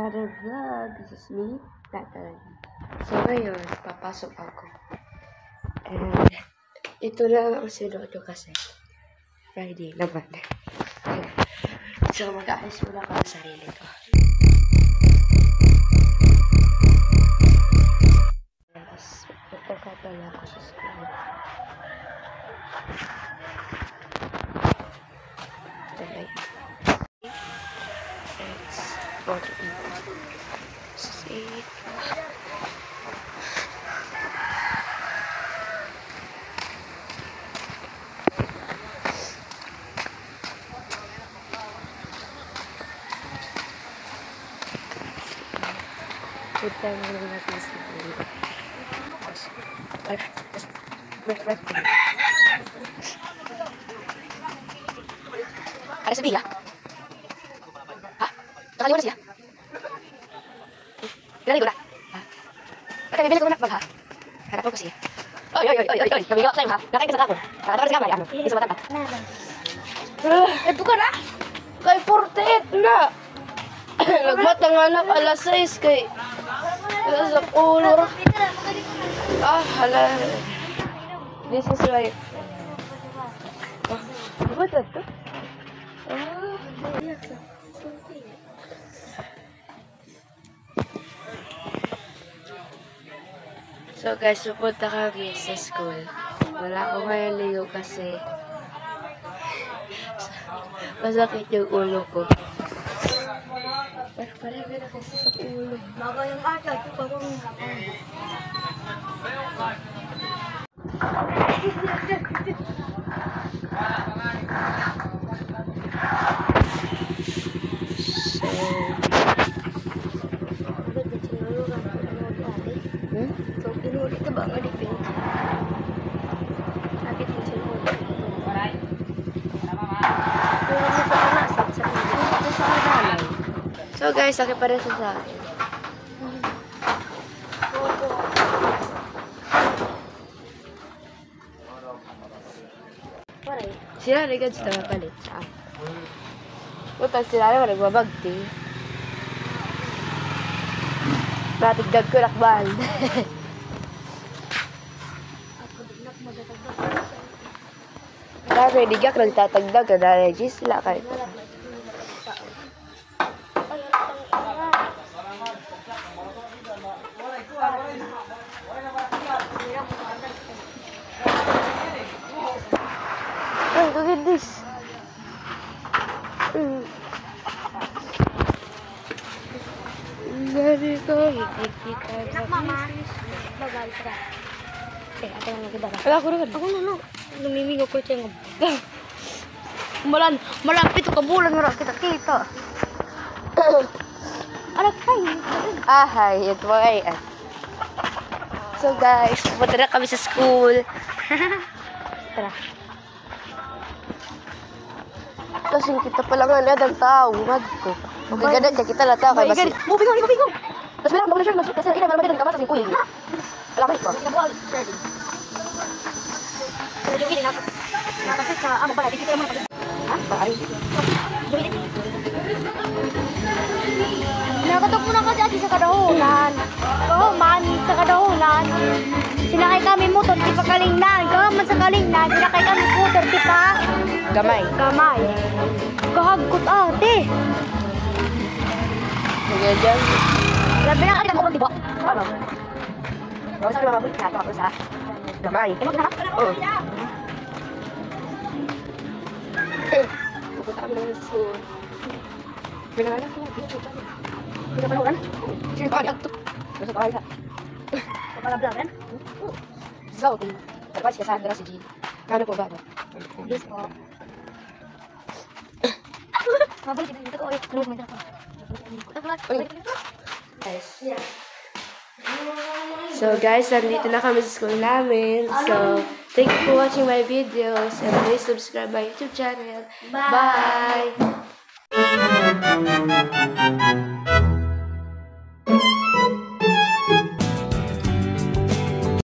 another vlog. This is me, Natalie. So ngayon, papasok ako. And ito lang ang sinuot ko kasi Friday naman. So mag-aayos muna ako ng sarili ko. Tapos pupunta pala ako sa school. It's 48. This is 8. Good time na natin sa school. Ada sedih ya? Hah? Nakaliwa na siya? Pinaligo na? Ha? Bakit bibili ko na bag ha? Hanap ko siya. Oy! Namigaw sa'yo ha? Nakain ka sa ako. Nakatawa na si kamay. Ano? Isa matanda. Ito ka na? Kay 48 na. Nagmata nga anak alas 6 kay sa ulo. Hala. This is why. What is that? So guys, pupunta kami sa school. Wala ko ngayon ligo kasi masakit yung ulo ko. Parang na kasi sa ulo. Bago yung ata, ito pa kung So guys, sakit pa rin siya sa akin. Sila rin ganyan sa mapalit sa akin. Utang sila rin nagbabagti. Natigdag ko nakbal. Dami, digak nagtatagdag ka dahil sila kahit. Oh, look at this. Dari ko, hindi kita. Mama, bagay ka. Ate lang nagdala. Wala ko rin. Ako na, lumimingo ko siya ng malapit ka bulan nga kita. Anak kayo. Hi, ito ay. So guys, pupunta na kami sa school. Tara. Kasi kita pala nga nadang tao. Magko. Magaganda ka kita lang tao. Mubingo. Tapos meron ako na siya. Kasi ina, malaman din ang kamasa sa kuya. Alam ko. Kasi sa amo pala, dito mo na. Ha? Paay. Nakatok mo na kasi ati sa kadahunan. Oo, man, sa kadahunan. Sinakay kami motor, di pa kalingnan. Gaman sa kalingnan, sinakay kami motor, di pa Gamay. Kahagkot ate. Sige dyan. Labi na kami motor, di ba? Ano? Bawa sa mga buti ako sa gamay. Oo. Pupunta kami naman sa school. Pinangalan ko. Pinapanawagan. Sino pa ito? Gusto ko kayo. Kapalablagan? So, tapos si Cassandra, si Jean. Kano po ba? Yes po. Mabalik kita dito ko. Tulog mo dito. So guys, nandito na kami sa school namin. So, thank you for watching my videos and please subscribe my YouTube channel. Bye!